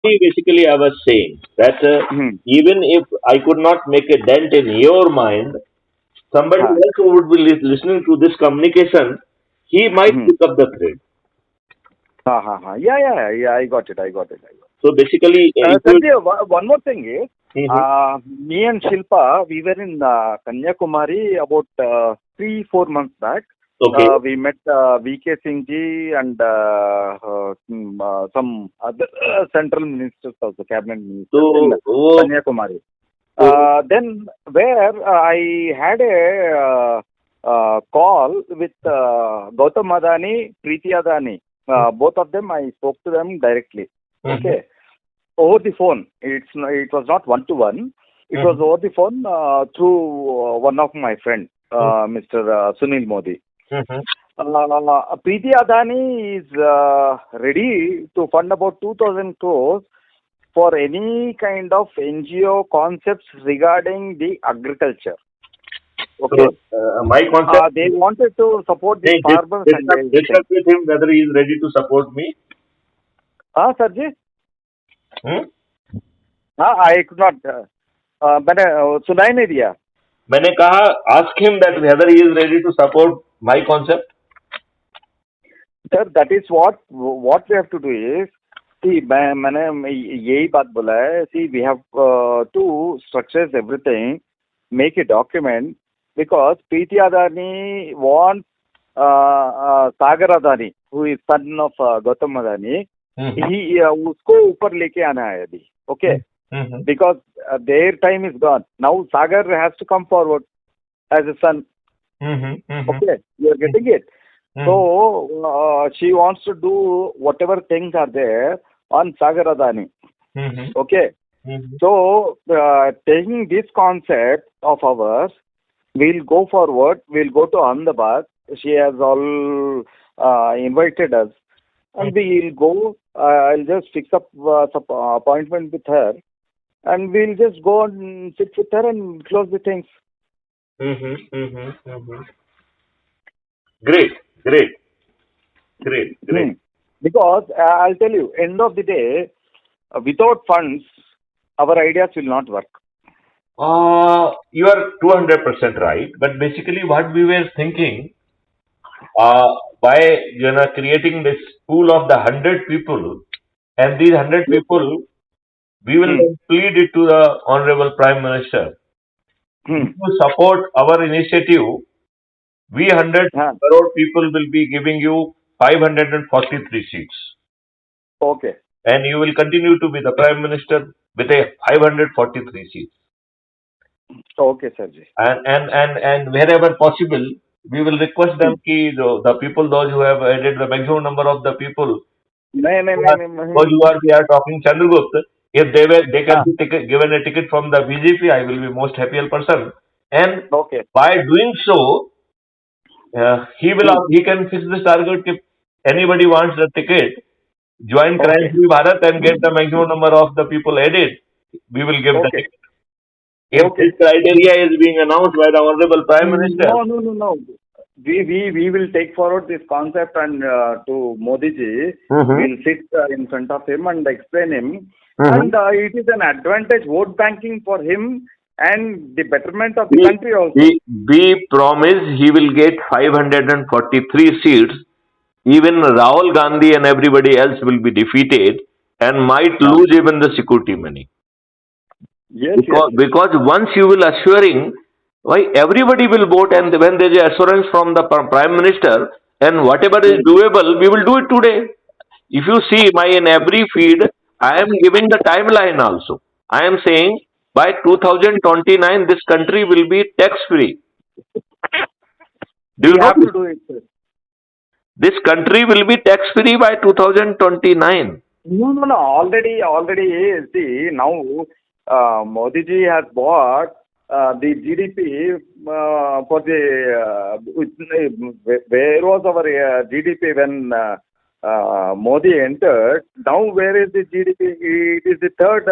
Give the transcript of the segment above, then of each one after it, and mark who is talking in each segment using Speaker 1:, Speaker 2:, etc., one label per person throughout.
Speaker 1: Basically, I was saying that
Speaker 2: Hmm.
Speaker 1: even if I could not make a dent in your mind, somebody
Speaker 2: Huh.
Speaker 1: else who would be listening to this communication, he might
Speaker 2: Hmm.
Speaker 1: pick up the thread.
Speaker 2: Ha, ha, ha. Yeah, yeah, yeah, yeah. I got it. I got it. I got it.
Speaker 1: So basically, if you
Speaker 2: Sanjay, one more thing is,
Speaker 1: Mhm.
Speaker 2: me and Shilpa, we were in Kanyakumari about 3, 4 months back.
Speaker 1: Okay.
Speaker 2: We met VK Singh ji and some other central ministers, also cabinet ministers in
Speaker 1: So, oh,
Speaker 2: Kanyakumari.
Speaker 1: so
Speaker 2: Then where I had a call with Gautam Adani, Preeti Adani. Both of them, I spoke to them directly.
Speaker 1: Mhm.
Speaker 2: Okay, over the phone. It was not one to one. It was
Speaker 1: Mhm.
Speaker 2: over the phone through one of my friend, Mr. Sunil Modi.
Speaker 1: Mhm.
Speaker 2: Preeti Adani is ready to fund about 2,000 crores for any kind of NGO concepts regarding the agriculture.
Speaker 1: So,
Speaker 2: Okay.
Speaker 1: my concept,
Speaker 2: They wanted to support the
Speaker 1: hey,
Speaker 2: farmers and
Speaker 1: discuss
Speaker 2: everything.
Speaker 1: with him whether he is ready to support me.
Speaker 2: हाँ sir जी.
Speaker 1: Hmm?
Speaker 2: हाँ I could not. मैंने सुनाई नहीं दिया.
Speaker 1: मैंने कहा, ask him that whether he is ready to support my concept.
Speaker 2: Sir, that is what we have to do is, see, मैंने यही बात बोला है. See, we have to structures everything, make a document, because Preeti Adani wants Sagar Adani, who is son of Gautam Adani,
Speaker 1: Mhm.
Speaker 2: he उसको ऊपर लेके आना है अभी. Okay,
Speaker 1: Mhm.
Speaker 2: because their time is gone. Now Sagar has to come forward as a son.
Speaker 1: Mhm. Mhm.
Speaker 2: Okay, you are getting it. So
Speaker 1: Mhm.
Speaker 2: she wants to do whatever things are there on Sagar Adani.
Speaker 1: Mhm.
Speaker 2: Okay.
Speaker 1: Mhm.
Speaker 2: So taking this concept of ours, we'll go forward. We'll go to Ahmedabad. She has all invited us, and we'll go. I'll just fix up some appointment with her, and we'll just go and sit with her and close the things.
Speaker 1: Mhm. Mhm. Mhm. Great, great, great,
Speaker 2: Hmm.
Speaker 1: great.
Speaker 2: Because I'll tell you, end of the day, without funds, our ideas will not work.
Speaker 1: You are 200% right. But basically, what we were thinking, by creating this pool of the 100 people, and these 100 people, we will
Speaker 2: Hmm.
Speaker 1: then plead it to the Honorable Prime Minister. If
Speaker 2: Hmm.
Speaker 1: you support our initiative, we 100
Speaker 2: Huh.
Speaker 1: crore people will be giving you 543 seats,
Speaker 2: Okay.
Speaker 1: and you will continue to be the Prime Minister with a 543 seats.
Speaker 2: Okay, Sarji.
Speaker 1: And wherever possible, we will request
Speaker 2: Hmm.
Speaker 1: them ki the people, those who have added the maximum number of the people
Speaker 2: नहीं नहीं
Speaker 1: who
Speaker 2: नहीं
Speaker 1: are,
Speaker 2: नहीं
Speaker 1: those
Speaker 2: नहीं.
Speaker 1: who are we are talking Chandgupta, if they can
Speaker 2: हाँ.
Speaker 1: be given a ticket from the BJP, I will be most happier person. And
Speaker 2: Okay.
Speaker 1: by doing so,
Speaker 2: Hmm.
Speaker 1: he can fix this target. If anybody wants the ticket, join Crime
Speaker 2: Okay.
Speaker 1: Free Bharat and get the maximum number of the people added. We will give the
Speaker 2: Okay.
Speaker 1: ticket. If
Speaker 2: Okay.
Speaker 1: this criteria is being announced by the Honorable Prime Minister,
Speaker 2: No, no, no, no. We will take forward this concept and to Modi ji.
Speaker 1: Mhm.
Speaker 2: We'll sit in front of him and explain him.
Speaker 1: Mhm.
Speaker 2: And it is an advantage vote banking for him and the betterment of the
Speaker 1: We,
Speaker 2: country also.
Speaker 1: we promise he will get 543 seats. Even Rahul Gandhi and everybody else will be defeated and might
Speaker 2: Huh.
Speaker 1: lose even the security money.
Speaker 2: Yes, yes,
Speaker 1: Because,
Speaker 2: yes.
Speaker 1: because once you will assuring, why everybody will vote, and when there is assurance from the Prime Minister, and whatever is
Speaker 2: Hmm.
Speaker 1: doable, we will do it today. If you see my in every feed, I am giving the timeline also. I am saying by 2029 this country will be tax free. Do
Speaker 2: We
Speaker 1: you know
Speaker 2: have
Speaker 1: this?
Speaker 2: to do it, sir.
Speaker 1: This country will be tax free by 2029.
Speaker 2: No, no, no. Already, see, now Modi ji has bought the GDP for the, where was our GDP when Modi entered? Now, where is the GDP? It is the third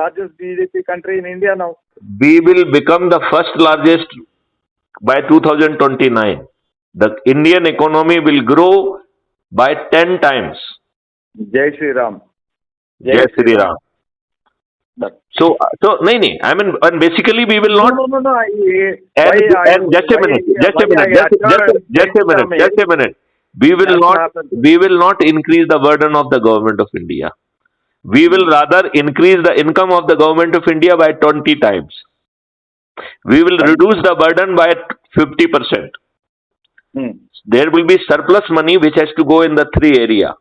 Speaker 2: largest GDP country in India now.
Speaker 1: We will become the first largest by 2029. The Indian economy will grow by 10 times.
Speaker 2: Jai Shri Ram.
Speaker 1: Jai Shri Ram.
Speaker 2: That.
Speaker 1: I mean, and basically we will not.
Speaker 2: No.
Speaker 1: And just a minute, just a minute, just a minute, just a minute. We will not, we will not increase the burden of the government of India. We will rather increase the income of the government of India by 20 times. We will reduce the burden by 50%. There will be surplus money which has to go in the three area: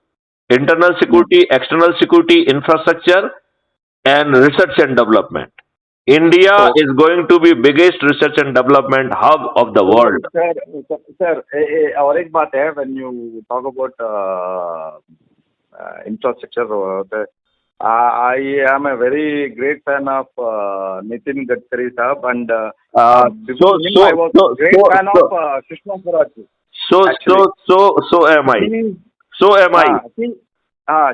Speaker 1: internal security, external security, infrastructure, and research and development. India is going to be biggest research and development hub of the world.
Speaker 2: Sir, और एक बात है, when you talk about infrastructure, I am a very great fan of Nitin Gadkari sahab, and before him I was a great fan of Sushma Swaraj.
Speaker 1: So am I. So am I.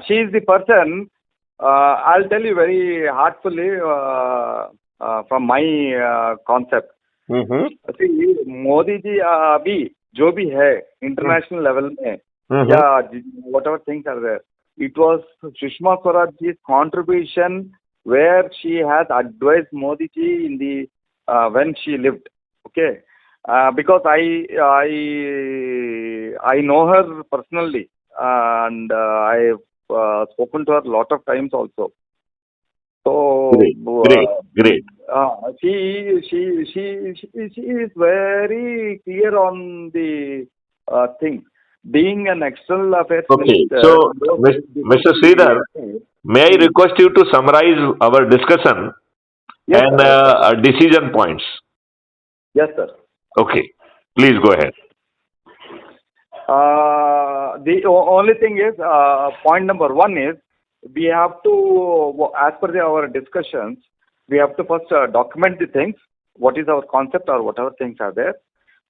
Speaker 2: She is the person. I'll tell you very heartfully from my concept. See, Modi ji अभी जो भी है international level में या whatever things are there, it was Sushma Swaraj's contribution where she has advised Modi ji in the when she lived. Okay, because I know her personally, and I've spoken to her a lot of times also. So
Speaker 1: great.
Speaker 2: She is very clear on the thing. Being an external affairs minister.
Speaker 1: So, Mr. Shridhar, may I request you to summarize our discussion and decision points?
Speaker 2: Yes, sir.
Speaker 1: Okay, please go ahead.
Speaker 2: The only thing is, point number one is, we have to, as per our discussions, we have to first document the things, what is our concept or whatever things are there.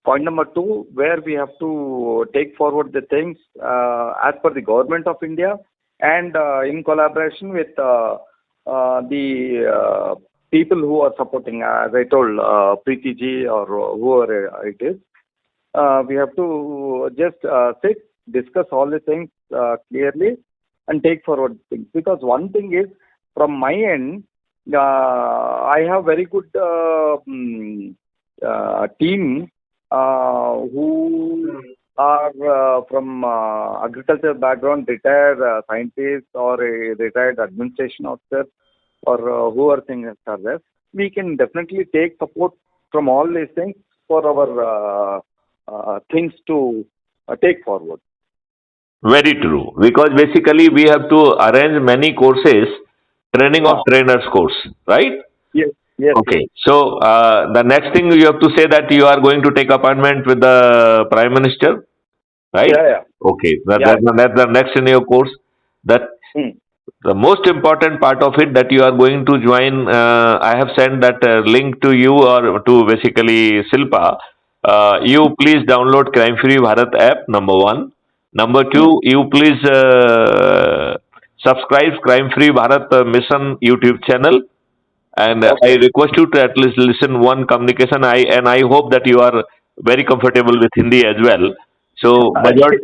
Speaker 2: Point number two, where we have to take forward the things as per the government of India and in collaboration with the people who are supporting, as I told, Preeti ji or whoever it is. We have to just sit, discuss all the things clearly and take forward things. Because one thing is, from my end, I have very good team who are from agriculture background, retired scientists or a retired administration officer or whoever things are there. We can definitely take support from all these things for our things to take forward.
Speaker 1: Very true. Because basically we have to arrange many courses, training of trainers course, right?
Speaker 2: Yes.
Speaker 1: Okay. So the next thing you have to say that you are going to take appointment with the Prime Minister, right?
Speaker 2: Yeah.
Speaker 1: Okay. That's the next in your course. That the most important part of it that you are going to join. I have sent that link to you or to basically Silpa. You please download Crime Free Bharat app. Number one. Number two, you please subscribe Crime Free Bharat Mission YouTube channel. And I request you to at least listen one communication. I hope that you are very comfortable with Hindi as well. So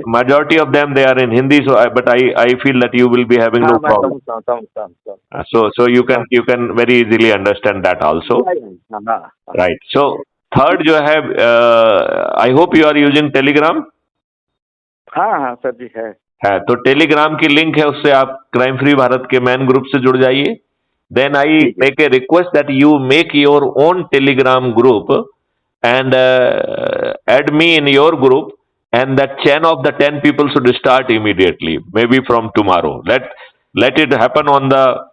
Speaker 1: majority of them they are in Hindi. So but I feel that you will be having no problem. So you can very easily understand that also. Right. So third, you have. I hope you are using Telegram.
Speaker 2: हाँ sir जी
Speaker 1: है तो Telegram की link है, उससे आप crime free Bharat के man group से जुड़ जाइए. Then I make a request that you make your own Telegram group and add me in your group, and that chain of the 10 people should start immediately, maybe from tomorrow. Let it happen on the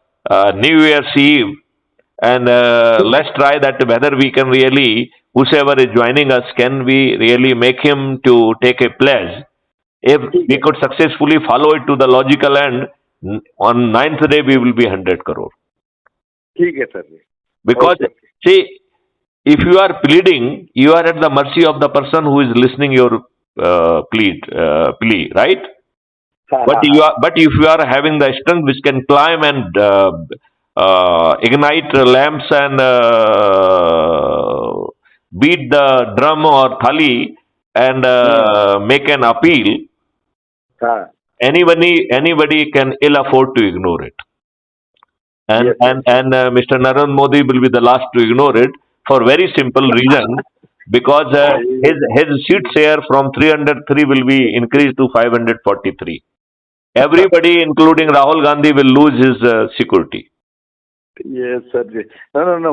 Speaker 1: New Year's Eve, and let's try that whether we can really, whoever is joining us, can we really make him to take a pledge. If we could successfully follow it to the logical end, on 9th day we will be 100 crore.
Speaker 2: ठीक है sir.
Speaker 1: Because see, if you are pleading, you are at the mercy of the person who is listening your plea, right? But if you are having the strength which can climb and ignite lamps and beat the drum or thali and make an appeal, anybody can ill afford to ignore it. and
Speaker 2: Yes,
Speaker 1: Mr. Narendra Modi will be the last to ignore it for very simple reason, because his seat share from 303 will be increased to 543. Everybody, including Rahul Gandhi, will lose his security.
Speaker 2: yes, sir. No, no, no.